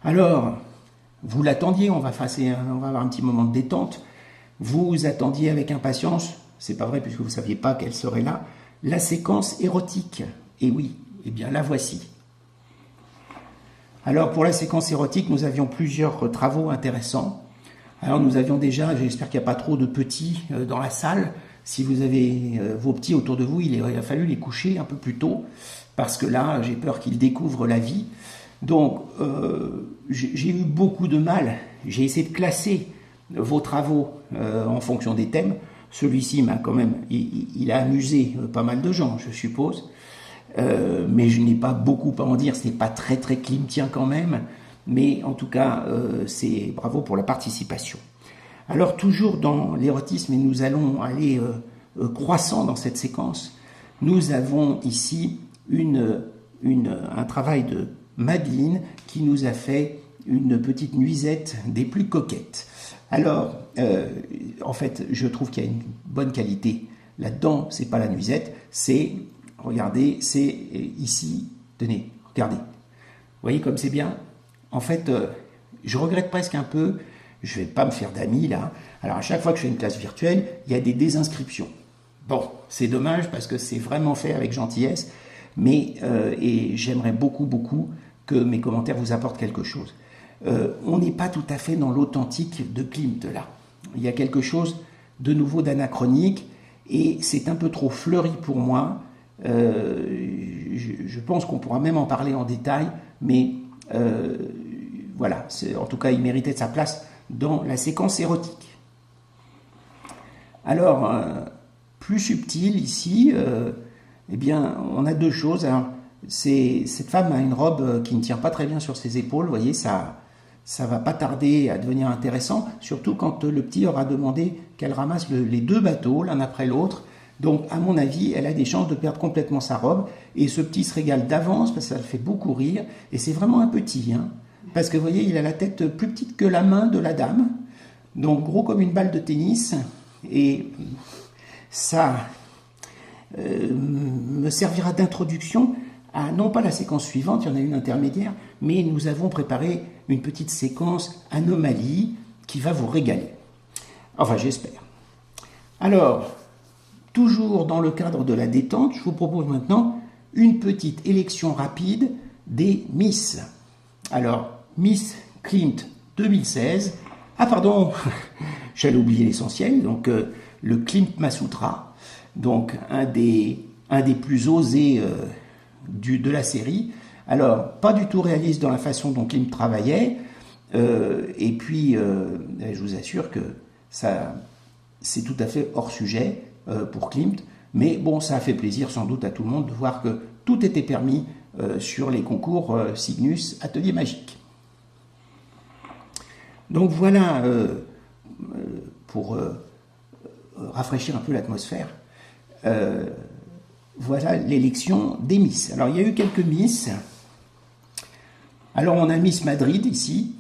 Alors, vous l'attendiez, on va avoir un petit moment de détente. Vous attendiez avec impatience, c'est pas vrai puisque vous ne saviez pas qu'elle serait là, la séquence érotique. Et oui, eh bien la voici. Alors pour la séquence érotique, nous avions plusieurs travaux intéressants. Alors nous avions déjà, j'espère qu'il n'y a pas trop de petits dans la salle. Si vous avez vos petits autour de vous, il a fallu les coucher un peu plus tôt, parce que là, j'ai peur qu'ils découvrent la vie. Donc, j'ai eu beaucoup de mal. J'ai essayé de classer vos travaux en fonction des thèmes. Celui-ci m'a quand même, il a amusé pas mal de gens, je suppose. Mais je n'ai pas beaucoup à en dire. Ce n'est pas très klimtien quand même. Mais en tout cas, c'est bravo pour la participation. Alors toujours dans l'érotisme, et nous allons aller croissant dans cette séquence, nous avons ici un travail de Madeleine qui nous a fait une petite nuisette des plus coquettes. Alors, en fait, je trouve qu'il y a une bonne qualité là-dedans. C'est pas la nuisette, c'est, regardez, c'est ici, tenez, regardez. Vous voyez comme c'est bien. En fait, je regrette presque un peu. Je ne vais pas me faire d'amis là. Alors à chaque fois que je fais une classe virtuelle, il y a des désinscriptions. Bon, c'est dommage parce que c'est vraiment fait avec gentillesse, mais et j'aimerais beaucoup que mes commentaires vous apportent quelque chose. On n'est pas tout à fait dans l'authentique de Klimt là. Il y a quelque chose de nouveau d'anachronique et c'est un peu trop fleuri pour moi. Je pense qu'on pourra même en parler en détail, mais voilà, en tout cas il méritait de sa place dans la séquence érotique. Alors, plus subtil ici, eh bien, on a deux choses. Alors, cette femme a une robe qui ne tient pas très bien sur ses épaules, vous voyez, ça va pas tarder à devenir intéressant, surtout quand le petit aura demandé qu'elle ramasse les deux bateaux, l'un après l'autre. Donc, à mon avis, elle a des chances de perdre complètement sa robe, et ce petit se régale d'avance, parce que ça le fait beaucoup rire, et c'est vraiment un petit, hein. Parce que vous voyez, il a la tête plus petite que la main de la dame, donc gros comme une balle de tennis, et ça me servira d'introduction à non pas la séquence suivante, il y en a une intermédiaire, mais nous avons préparé une petite séquence anomalie qui va vous régaler. Enfin, j'espère. Alors, toujours dans le cadre de la détente, je vous propose maintenant une petite élection rapide des Miss. Alors, Miss Klimt 2016. Ah pardon, j'allais oublier l'essentiel. Donc le Klimt Masutra, donc un des plus osés de la série. Alors, pas du tout réaliste dans la façon dont Klimt travaillait. Et puis, je vous assure que ça, c'est tout à fait hors sujet pour Klimt. Mais bon, ça a fait plaisir sans doute à tout le monde de voir que tout était permis sur les concours Cygnus Atelier Magique. Donc voilà, pour rafraîchir un peu l'atmosphère, voilà l'élection des Miss. Alors il y a eu quelques Miss. Alors on a Miss Madrid ici.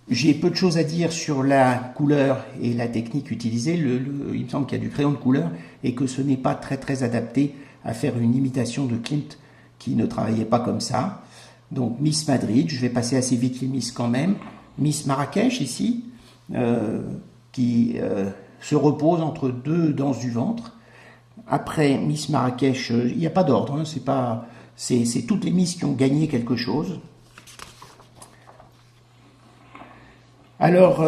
J'ai peu de choses à dire sur la couleur et la technique utilisée. Il me semble qu'il y a du crayon de couleur et que ce n'est pas très adapté à faire une imitation de Klimt qui ne travaillait pas comme ça. Donc Miss Madrid, je vais passer assez vite les Miss quand même. Miss Marrakech ici, qui se repose entre deux danses du ventre. Après Miss Marrakech, il n'y a pas d'ordre, hein, c'est toutes les Miss qui ont gagné quelque chose. Alors,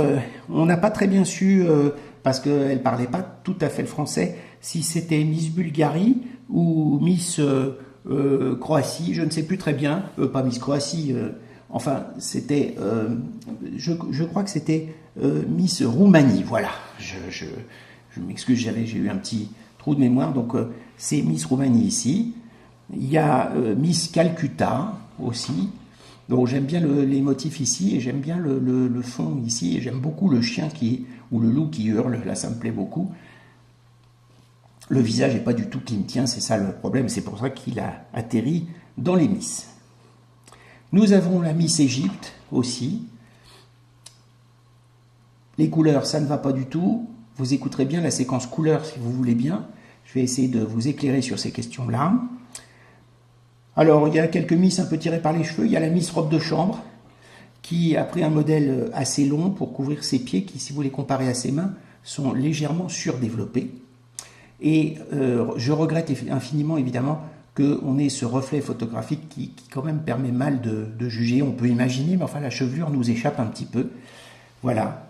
on n'a pas très bien su, parce qu'elle ne parlait pas tout à fait le français, si c'était Miss Bulgarie ou Miss Croatie, je ne sais plus très bien, pas Miss Croatie, enfin, c'était, je crois que c'était Miss Roumanie, voilà. Je m'excuse, j'ai eu un petit trou de mémoire, donc c'est Miss Roumanie ici. Il y a Miss Calcutta aussi. Donc j'aime bien les motifs ici et j'aime bien le fond ici et j'aime beaucoup le chien ou le loup qui hurle, là ça me plaît beaucoup. Le visage n'est pas du tout klimtien, c'est ça le problème, c'est pour ça qu'il a atterri dans les Miss. Nous avons la Miss Égypte aussi. Les couleurs, ça ne va pas du tout. Vous écouterez bien la séquence couleurs si vous voulez bien. Je vais essayer de vous éclairer sur ces questions-là. Alors, il y a quelques Miss un peu tirées par les cheveux. Il y a la Miss robe de chambre, qui a pris un modèle assez long pour couvrir ses pieds, qui, si vous les comparez à ses mains, sont légèrement surdéveloppés. Et je regrette infiniment, évidemment, qu'on ait ce reflet photographique qui quand même permet mal de juger. On peut imaginer, mais enfin la chevelure nous échappe un petit peu. Voilà.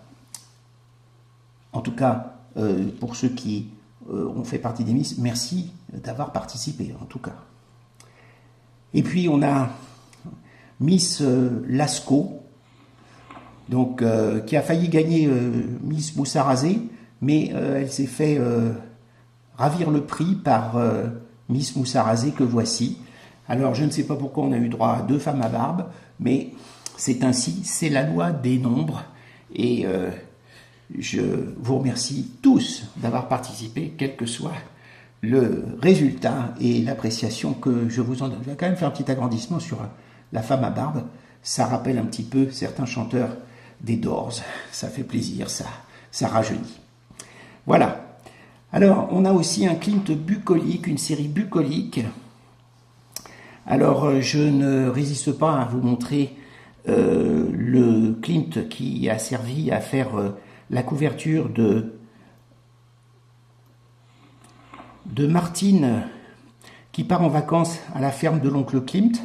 En tout cas, pour ceux qui ont fait partie des Miss, merci d'avoir participé, en tout cas. Et puis on a Miss Lascaux, donc, qui a failli gagner Miss Moussarazé, mais elle s'est fait ravir le prix par Miss Moussarazé que voici. Alors je ne sais pas pourquoi on a eu droit à 2 femmes à barbe, mais c'est ainsi, c'est la loi des nombres, et je vous remercie tous d'avoir participé, quel que soit le résultat et l'appréciation que je vous en donne. Je vais quand même faire un petit agrandissement sur la femme à barbe. Ça rappelle un petit peu certains chanteurs des Doors. Ça fait plaisir, ça rajeunit. Voilà. Alors, on a aussi un Klimt bucolique, une série bucolique. Alors, je ne résiste pas à vous montrer le Klimt qui a servi à faire la couverture de Martine qui part en vacances à la ferme de l'oncle Klimt.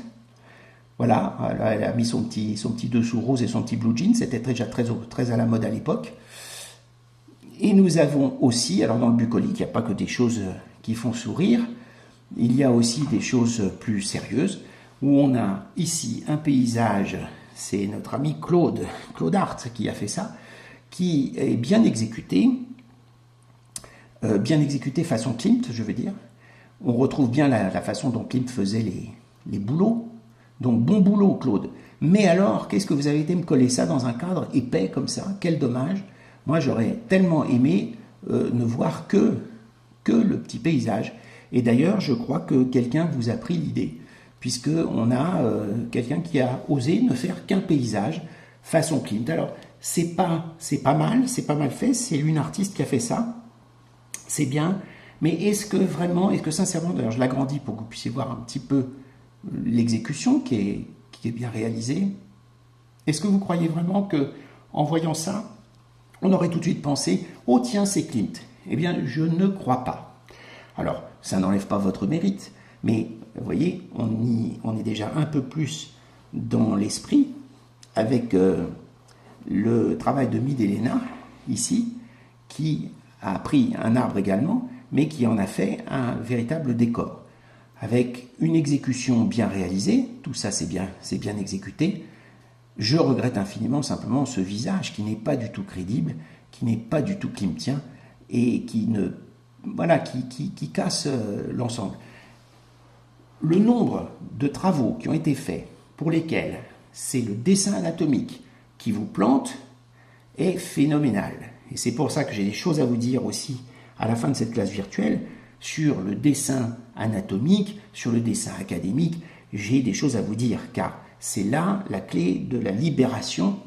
Voilà, elle a mis son petit dessous rose et son petit blue jean, c'était déjà très à la mode à l'époque. Et nous avons aussi, alors dans le bucolique, il n'y a pas que des choses qui font sourire, il y a aussi des choses plus sérieuses, où on a ici un paysage, c'est notre ami Claude Hart qui a fait ça, qui est bien exécuté façon Klimt, je veux dire. On retrouve bien la façon dont Klimt faisait les boulots. Donc bon boulot, Claude. Mais alors, qu'est-ce que vous avez été me coller ça dans un cadre épais comme ça? Quel dommage. Moi, j'aurais tellement aimé ne voir que le petit paysage. Et d'ailleurs, je crois que quelqu'un vous a pris l'idée, puisqu'on a quelqu'un qui a osé ne faire qu'un paysage façon Klimt. Alors, c'est pas mal fait, c'est une artiste qui a fait ça. C'est bien, mais est-ce que sincèrement, d'ailleurs je l'agrandis pour que vous puissiez voir un petit peu l'exécution qui est bien réalisée, est-ce que vous croyez vraiment que en voyant ça, on aurait tout de suite pensé « Oh tiens, c'est Klimt ». Eh bien, je ne crois pas. Alors, ça n'enlève pas votre mérite, mais vous voyez, on est déjà un peu plus dans l'esprit avec le travail de Midelena, ici, qui a pris un arbre également, mais qui en a fait un véritable décor. Avec une exécution bien réalisée, tout ça c'est bien exécuté. Je regrette infiniment simplement ce visage qui n'est pas du tout crédible, qui n'est pas du tout klimtien et qui casse l'ensemble. Le nombre de travaux qui ont été faits pour lesquels c'est le dessin anatomique qui vous plante est phénoménal. Et c'est pour ça que j'ai des choses à vous dire aussi à la fin de cette classe virtuelle sur le dessin anatomique, sur le dessin académique. J'ai des choses à vous dire car c'est là la clé de la libération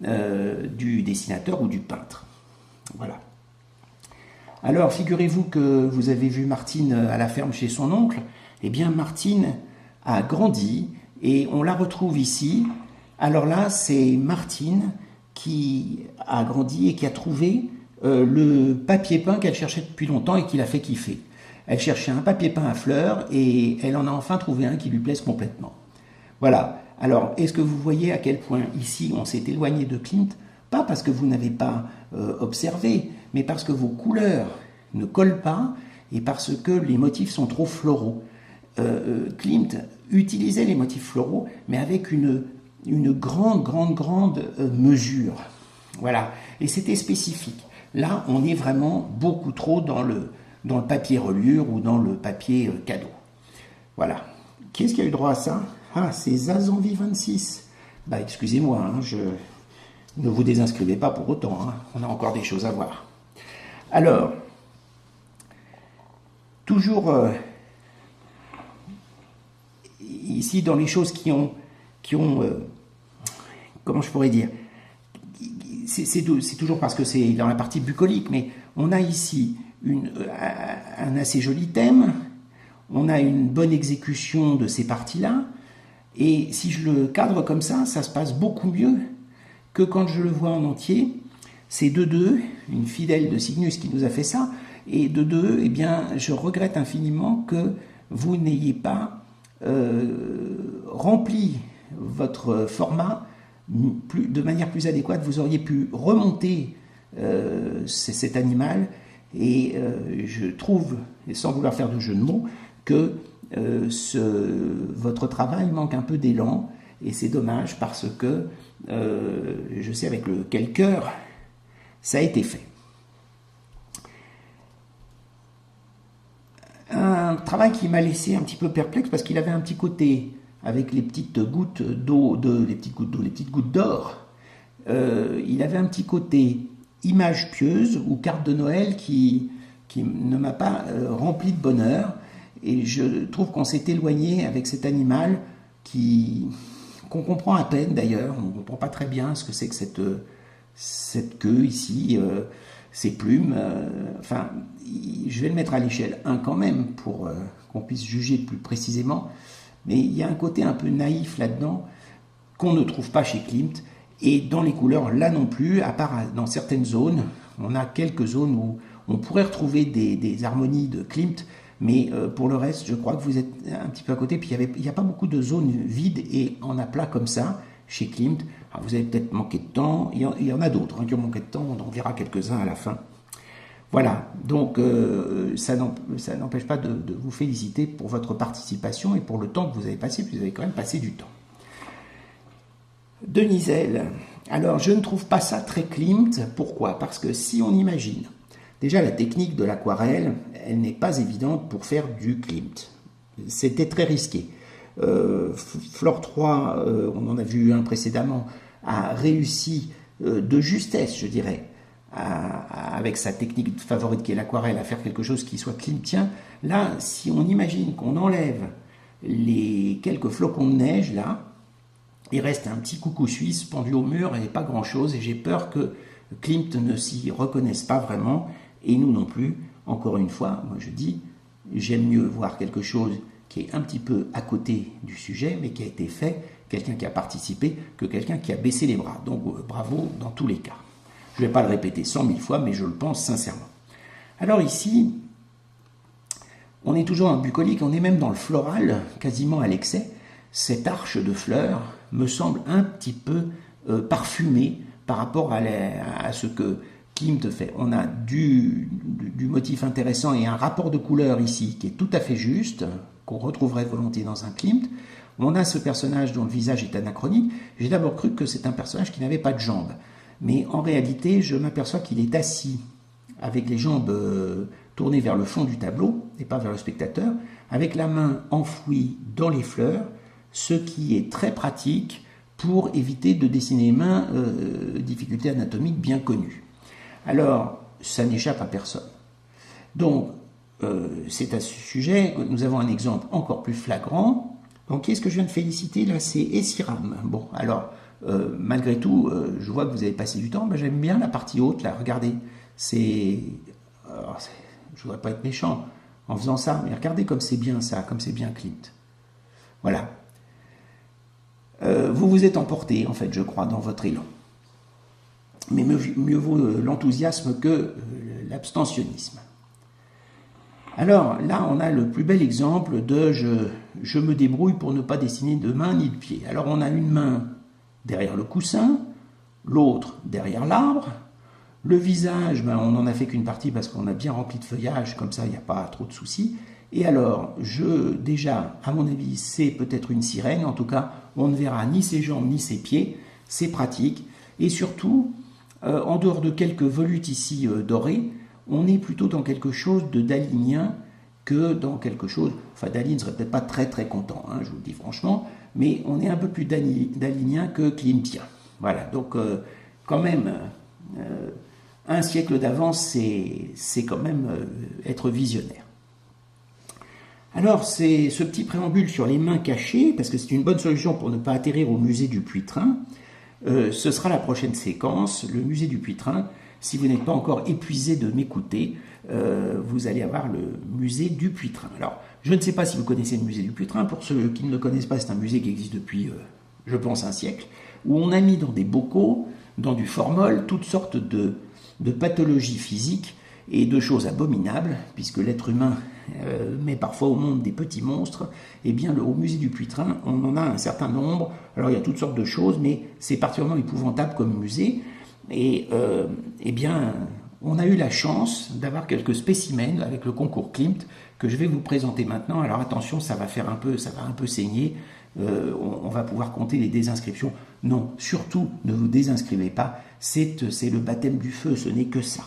du dessinateur ou du peintre. Voilà. Alors, figurez-vous que vous avez vu Martine à la ferme chez son oncle. Eh bien, Martine a grandi et on la retrouve ici. Alors là, c'est Martine qui a grandi et qui a trouvé le papier peint qu'elle cherchait depuis longtemps et qui l'a fait kiffer. Elle cherchait un papier peint à fleurs et elle en a enfin trouvé un qui lui plaise complètement. Voilà. Alors, est-ce que vous voyez à quel point ici on s'est éloigné de Klimt? Pas parce que vous n'avez pas observé, mais parce que vos couleurs ne collent pas et parce que les motifs sont trop floraux. Klimt utilisait les motifs floraux, mais avec une grande mesure. Voilà. Et c'était spécifique. Là, on est vraiment beaucoup trop dans le papier reliure ou dans le papier cadeau. Voilà. Qui est-ce qui a eu droit à ça? Ah, c'est Zazanvi 26. Bah, excusez-moi, hein, ne vous désinscrivez pas pour autant. Hein. On a encore des choses à voir. Alors, toujours ici dans les choses qui ont comment je pourrais dire, c'est toujours parce que c'est dans la partie bucolique, mais on a ici un assez joli thème, on a une bonne exécution de ces parties-là, Et si je le cadre comme ça se passe beaucoup mieux que quand je le vois en entier. C'est de deux, une fidèle de Cygnus qui nous a fait ça, et de deux, eh bien, je regrette infiniment que vous n'ayez pas rempli votre format de manière plus adéquate. Vous auriez pu remonter cet animal, et je trouve, et sans vouloir faire de jeu de mots, que votre travail manque un peu d'élan, et c'est dommage parce que je sais avec quel cœur ça a été fait. Un travail qui m'a laissé un petit peu perplexe parce qu'il avait un petit côté avec les petites gouttes d'eau, les petites gouttes d'or. Il avait un petit côté image pieuse ou carte de Noël qui ne m'a pas rempli de bonheur. Et je trouve qu'on s'est éloigné avec cet animal qu'on comprend à peine d'ailleurs. On ne comprend pas très bien ce que c'est que cette queue ici, ces plumes, enfin, je vais le mettre à l'échelle 1 quand même, pour qu'on puisse juger plus précisément, mais il y a un côté un peu naïf là-dedans, qu'on ne trouve pas chez Klimt, et dans les couleurs, là non plus, à part dans certaines zones, on a quelques zones où on pourrait retrouver des harmonies de Klimt, mais pour le reste, je crois que vous êtes un petit peu à côté, puis il n'y a pas beaucoup de zones vides et en aplat comme ça, chez Klimt. Alors vous avez peut-être manqué de temps, il y en a d'autres qui ont manqué de temps, on en verra quelques-uns à la fin. Voilà, donc ça n'empêche pas de vous féliciter pour votre participation et pour le temps que vous avez passé, puis vous avez quand même passé du temps. Deniselle, alors je ne trouve pas ça très Klimt, pourquoi? Parce que si on imagine, déjà la technique de l'aquarelle, elle n'est pas évidente pour faire du Klimt. C'était très risqué. Flore 3, on en a vu un précédemment, a réussi de justesse, je dirais, avec sa technique favorite qui est l'aquarelle, à faire quelque chose qui soit klimtien. Là, si on imagine qu'on enlève les quelques flocons de neige, là, il reste un petit coucou suisse pendu au mur et pas grand-chose, et j'ai peur que Klimt ne s'y reconnaisse pas vraiment, et nous non plus. Encore une fois, moi je dis, j'aime mieux voir quelque chose qui est un petit peu à côté du sujet, mais qui a été fait, quelqu'un qui a participé, que quelqu'un qui a baissé les bras. Donc bravo dans tous les cas. Je ne vais pas le répéter 100 000 fois, mais je le pense sincèrement. Alors ici, on est toujours dans le bucolique, on est même dans le floral, quasiment à l'excès. Cette arche de fleurs me semble un petit peu parfumée par rapport à ce que Klimt fait. On a du motif intéressant et un rapport de couleur ici qui est tout à fait juste, qu'on retrouverait volontiers dans un Klimt. On a ce personnage dont le visage est anachronique. J'ai d'abord cru que c'est un personnage qui n'avait pas de jambes. Mais en réalité, je m'aperçois qu'il est assis avec les jambes tournées vers le fond du tableau et pas vers le spectateur, avec la main enfouie dans les fleurs, ce qui est très pratique pour éviter de dessiner les mains, difficulté anatomique bien connue. Alors, ça n'échappe à personne. Donc, c'est à ce sujet que nous avons un exemple encore plus flagrant. Donc, qui est-ce que je viens de féliciter là? C'est Essiram. Bon, alors, malgré tout, je vois que vous avez passé du temps. Ben, j'aime bien la partie haute, là, regardez. Je ne voudrais pas être méchant en faisant ça, mais regardez comme c'est bien ça, comme c'est bien Klimt. Voilà. Vous vous êtes emporté, en fait, je crois, dans votre élan. Mais mieux vaut l'enthousiasme que l'abstentionnisme. Alors là, on a le plus bel exemple de je me débrouille pour ne pas dessiner de main ni de pied. Alors on a une main derrière le coussin, l'autre derrière l'arbre. Le visage, ben, on n'en a fait qu'une partie parce qu'on a bien rempli de feuillage, comme ça il n'y a pas trop de soucis. Et alors, déjà, à mon avis, c'est peut-être une sirène. En tout cas, on ne verra ni ses jambes ni ses pieds. C'est pratique. Et surtout, en dehors de quelques volutes ici dorées, on est plutôt dans quelque chose de dalinien que dans quelque chose... Enfin, Dali ne serait peut-être pas très très content, hein, je vous le dis franchement, mais on est un peu plus dalinien que klimtien. Voilà, donc quand même, un siècle d'avance, c'est quand même être visionnaire. Alors, c'est ce petit préambule sur les mains cachées, parce que c'est une bonne solution pour ne pas atterrir au musée du Puy-Train. Ce sera la prochaine séquence, le musée du Puy-Train. Si vous n'êtes pas encore épuisé de m'écouter, vous allez avoir le musée du Puy-Train. Alors, Je ne sais pas si vous connaissez le musée du Putrin. Pour ceux qui ne le connaissent pas, c'est un musée qui existe depuis, je pense, un siècle, où on a mis dans des bocaux, dans du formol, toutes sortes de pathologies physiques et de choses abominables, puisque l'être humain met parfois au monde des petits monstres. Eh bien, au musée du Putrin, on en a un certain nombre. Alors, il y a toutes sortes de choses, mais c'est particulièrement épouvantable comme musée. Et eh bien, on a eu la chance d'avoir quelques spécimens avec le concours Klimt que je vais vous présenter maintenant. Alors attention, ça va un peu saigner. On va pouvoir compter les désinscriptions. Non, surtout, ne vous désinscrivez pas. C'est le baptême du feu, ce n'est que ça.